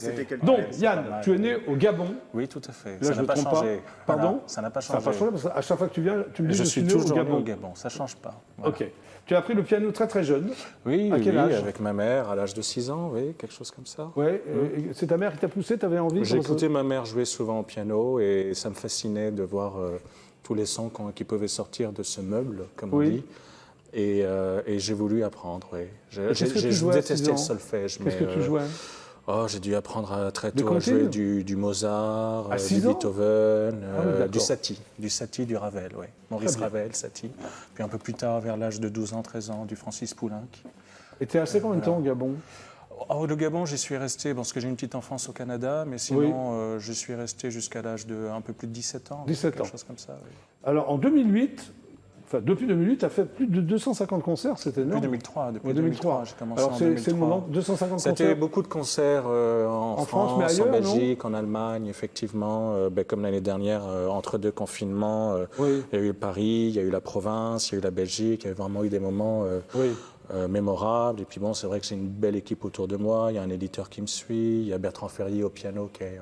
C'était quelque Donc, chose. Yann, tu es né au Gabon. Oui, tout à fait. Là, Ça je n'a me pas trompe changé. pas. Pardon? Voilà, ça n'a pas Ça n'a changé. pas changé parce qu'à chaque fois que tu viens, tu me dis Je je suis né au toujours né Gabon. au Gabon, ça ne change pas. Voilà. Ok. Tu as appris le piano très très jeune. Oui, À quel âge avec ma mère à l'âge de 6 ans, oui, quelque chose comme ça. Ouais. C'est ta mère qui t'a poussé, tu avais envie J'ai comment ça- écouté ma mère jouer souvent au piano et ça me fascinait de voir tous les sons qui pouvaient sortir de ce meuble, comme on Oui. dit. Et j'ai voulu apprendre, oui. qu'est-ce que tu Je jouais à 6 détestais ans le solfège. Qu'est-ce que tu jouais? J'ai dû apprendre très Des tôt à jouer comptines du À Mozart, du 6 ans Beethoven, d'accord. du Satie, du Ravel, oui. Maurice bien. Ravel, Satie. Puis un peu plus tard, vers l'âge de 12 ans, 13 ans, du Francis Poulenc. Et tu es resté combien de temps au Gabon? Le Gabon, j'y suis resté, parce que j'ai une petite enfance au Canada, mais sinon, je suis resté jusqu'à l'âge de un peu plus de 17 ans. 17 quelque ans. chose comme ça, oui. Alors en 2008, depuis 2008, tu as fait plus de 250 concerts, c'était énorme. Depuis 2003, Ouais, 2003. j'ai commencé Alors en c'est 2003. le moment, 250 C'était concerts. beaucoup de concerts en France, mais France, ailleurs, en Belgique, en Allemagne, effectivement. Comme l'année dernière, entre deux confinements, Oui. il y a eu Paris, il y a eu la province, il y a eu la Belgique. Il y a vraiment eu des moments Oui. mémorables. Et puis bon, c'est vrai que j'ai une belle équipe autour de moi. Il y a un éditeur qui me suit. Il y a Bertrand Ferrier au piano qui est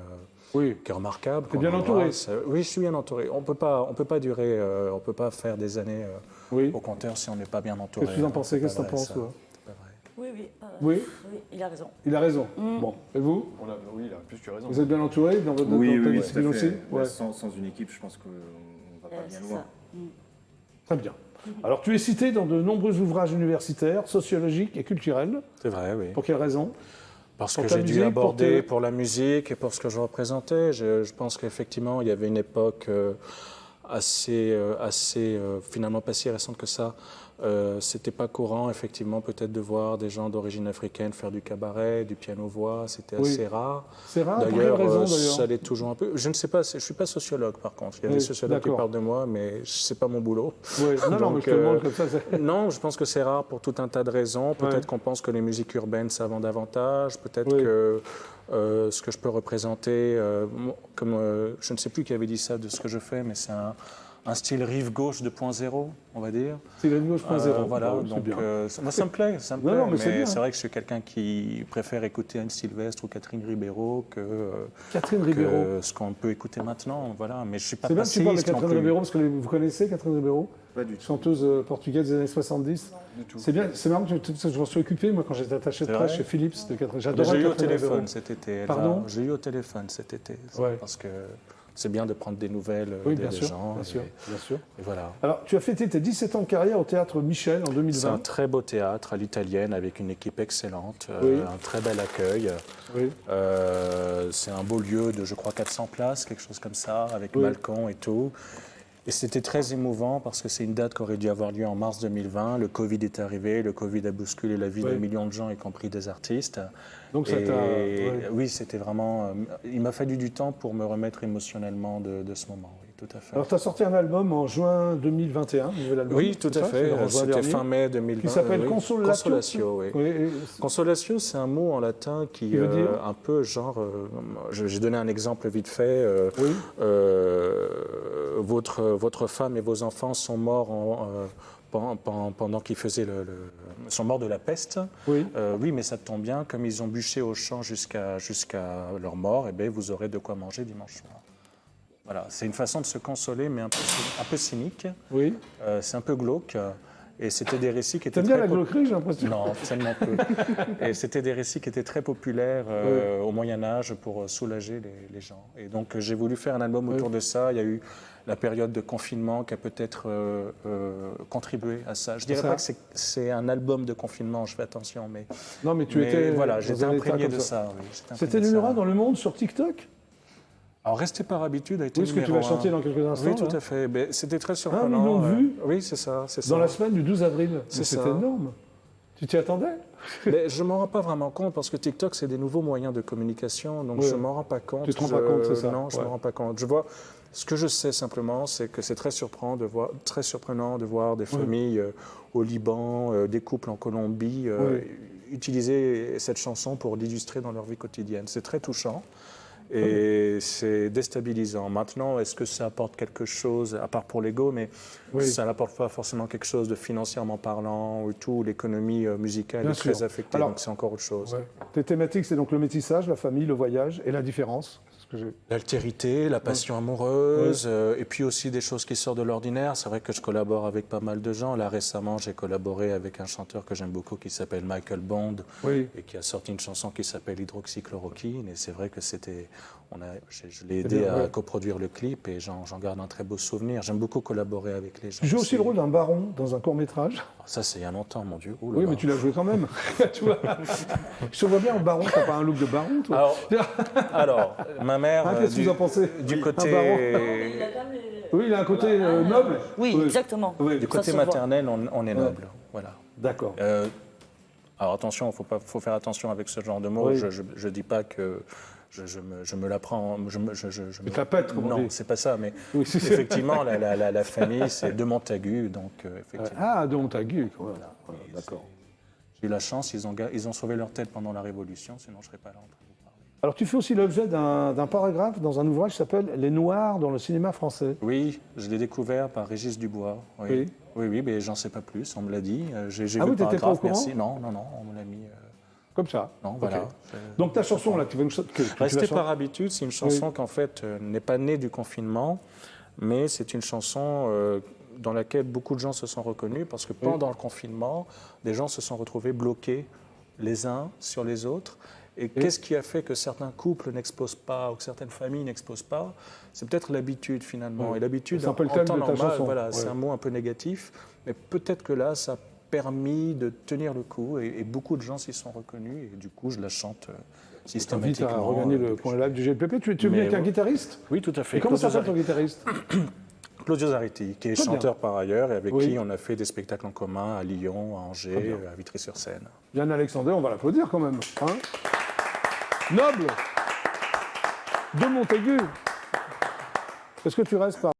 remarquable. T'es bien entouré. Oui, je suis bien entouré. On peut pas durer, on peut pas faire des années Oui. au compteur si on n'est pas bien entouré. Qu'est-ce que tu en pensais? C'est Qu'est-ce que pas tu en vrai, penses, ça. toi? C'est pas vrai. Oui, Oui. oui, il a raison. Il a raison. Bon. Et vous? Oui, il a plus que raison. Vous êtes bien entouré dans votre Oui, dans ta oui, discipline tout à aussi? fait. Ouais. Sans une équipe, je pense qu'on ne va pas bien C'est loin. ça. Très bien. Alors tu es cité dans de nombreux ouvrages universitaires, sociologiques et culturels. C'est vrai, oui. Pour quelle raison? Parce Pour que ta j'ai dû musique, aborder pour pour la musique et pour ce que je représentais. Je pense qu'effectivement, il y avait une époque finalement pas si récente que ça. C'était pas courant, effectivement, peut-être de voir des gens d'origine africaine faire du cabaret, du piano-voix. C'était Oui. assez rare. C'est rare. Pour quelle D'ailleurs, raison ça d'ailleurs? l'est toujours un peu. Je ne sais pas, je suis pas sociologue par contre. Il y a Oui, des sociologues qui d'accord. parlent de moi, mais c'est pas mon boulot. Oui. Non, mais je te Donc, demande comme ça. Non, je pense que c'est rare pour tout un tas de raisons. Peut-être Ouais. qu'on pense que les musiques urbaines, ça vend davantage. Peut-être Oui. que ce que je peux représenter, je ne sais plus qui avait dit ça de ce que je fais, mais c'est un style rive gauche 2.0, on va dire. C'est la gauche point zéro. Voilà, Ouais, c'est donc bien. moi ça me plaît, Non, non, mais c'est bien. c'est vrai que je suis quelqu'un qui préfère écouter Anne Sylvestre ou Catherine Ribeiro Catherine que Ribeiro. ce qu'on peut écouter maintenant, voilà. Mais je suis pas C'est bien que tu parles de passiste non Catherine plus. Ribeiro, parce que vous connaissez Catherine Ribeiro? Pas du tout. Chanteuse portugaise des années 70. Du tout. C'est bien, c'est marrant que je m'en suis occupé, moi, quand j'étais attaché de C'est presse vrai chez Philips de Catherine. Je J'adorais l'ai eu au Catherine Ribeiro. téléphone cet été. Elsa. Pardon? Je l'ai eu au téléphone cet été. Ouais. Parce que c'est bien de prendre des nouvelles Oui, des bien sûr, gens. bien sûr, bien sûr. Et voilà. Alors, tu as fêté tes 17 ans de carrière au Théâtre Michel en C'est un 2020. très beau théâtre à l'italienne avec une équipe excellente, Oui. un très bel accueil. Oui. C'est un beau lieu de, je crois, 400 places, quelque chose comme ça, avec Oui. balcon et tout. Et c'était très émouvant parce que c'est une date qui aurait dû avoir lieu en mars 2020. Le Covid est arrivé, le Covid a bousculé la vie Oui. de millions de gens, y compris des artistes. Donc ça Et t'a... ouais. oui, c'était vraiment... il m'a fallu du temps pour me remettre émotionnellement de ce moment, oui, tout à fait. Alors, tu as sorti un album en juin 2021, un nouvel album. Oui, tout c'est à ça, fait. en juin C'était dernier, fin mai 2020. qui s'appelle oui. Consolatio. Consolatio, oui. Oui, et- Consolatio, c'est un mot en latin qui veut dire un peu genre. J'ai donné un exemple vite fait. Oui. Votre femme et vos enfants sont morts pendant qu'ils faisaient sont morts de la peste. Oui. Oui, mais ça tombe bien, comme ils ont bûché au champ jusqu'à leur mort, eh bien, vous aurez de quoi manger dimanche soir. Voilà, c'est une façon de se consoler, mais un peu cynique. Oui. C'est un peu glauque. Et c'était des récits qui étaient T'aimes bien très la glauquerie, j'ai l'impression. Non, tellement peu. Et c'était des récits qui étaient très populaires au Moyen-Âge pour soulager les gens. Et donc j'ai voulu faire un album autour de ça. Il y a eu la période de confinement qui a peut-être contribué à ça. Je dirais ça. pas que c'est un album de confinement, je fais attention, mais, Non, mais tu étais... voilà, dans j'étais un état imprégné comme de ça. Oui, j'étais imprégné C'était de numéro ça. 1 dans le monde sur TikTok? Alors Rester par habitude a été Oui, ce que tu numéro vas chanter un. dans quelques instants. Oui, tout là. à fait. Ben, c'était très 1 surprenant. million de vues Oui, c'est ça. C'est dans ça. la semaine du 12 avril. C'est Mais ça. C'était énorme. Tu t'y attendais? Mais je ne m'en rends pas vraiment compte parce que TikTok, c'est des nouveaux moyens de communication, donc Ouais. je ne m'en rends pas compte. Tu te rends pas compte, c'est ça? Non, je ne Ouais. me rends pas compte. Je vois, ce que je sais simplement, c'est que c'est très surprenant de voir des familles au Liban, des couples en Colombie utiliser cette chanson pour l'illustrer dans leur vie quotidienne. C'est très touchant. Et c'est déstabilisant. Maintenant, est-ce que ça apporte quelque chose, à part pour l'ego, mais ça n'apporte pas forcément quelque chose de financièrement parlant, ou tout, l'économie musicale Bien est très sûr. affectée, Alors, donc c'est encore autre chose. Ouais. Tes thématiques, c'est donc le métissage, la famille, le voyage et la différence. C'est ce que j'ai... L'altérité, la passion amoureuse, et puis aussi des choses qui sortent de l'ordinaire. C'est vrai que je collabore avec pas mal de gens. Là, récemment, j'ai collaboré avec un chanteur que j'aime beaucoup qui s'appelle Michael Bond et qui a sorti une chanson qui s'appelle Hydroxychloroquine. Et c'est vrai que je l'ai aidé à coproduire le clip et j'en garde un très beau souvenir. J'aime beaucoup collaborer avec les gens. Tu joues aussi le rôle d'un baron dans un court-métrage. Ça, c'est il y a longtemps, mon Dieu. Oui, mais tu l'as joué quand même. Tu vois, je te vois bien en baron, t'as pas un look de baron, toi. Alors ma mère, qu'est-ce que vous en pensez? du côté... Oui, il a un côté noble. Oui, exactement. Oui. Du côté maternel, on est noble. Voilà. D'accord. Alors attention, faut faire attention avec ce genre de mots. Oui. Je ne dis pas que je me la prends. Tu te la pètes, comme on dit. Non, c'est pas ça. Mais Oui, effectivement, la famille, c'est de Montagu. Donc, effectivement. Ah, de Montagu. Voilà. D'accord. J'ai eu la chance, ils ont sauvé leur tête pendant la Révolution, sinon je ne serais pas là en train de vous parler. Alors, tu fais aussi l'objet d'un paragraphe dans un ouvrage qui s'appelle « Les Noirs dans le cinéma français ». Oui, je l'ai découvert par Régis Dubois. Oui, mais j'en sais pas plus, on me l'a dit. J'ai vu le t'étais pas au paragraphe, courant? merci. Non, on me l'a mis... Comme ça. Non, voilà. Ok. Donc, ta chanson, là, tu vas nous... Rester par habitude, c'est une chanson qu'en fait n'est pas née du confinement, mais c'est une chanson dans laquelle beaucoup de gens se sont reconnus, parce que pendant le confinement, des gens se sont retrouvés bloqués les uns sur les autres. Et qu'est-ce qui a fait que certains couples n'explosent pas ou que certaines familles n'explosent pas? C'est peut-être l'habitude finalement. Et l'habitude, c'est un peu le en thème temps de ta normal, chanson. voilà, c'est un mot un peu négatif, mais peut-être que là, ça a permis de tenir le coup et beaucoup de gens s'y sont reconnus et du coup, je la chante systématiquement. Tu à regagner le point live du GLPP. Tu es venu avec un guitariste? Oui, tout à fait. Et comment s'appelle ton guitariste? Claudio Zaretti, qui est Très chanteur par ailleurs et avec Oui. qui on a fait des spectacles en commun à Lyon, à Angers, à Vitry-sur-Seine. Yann Alexander, on va l'applaudir quand même. Hein, noble de Montaigu. Est-ce que tu restes par...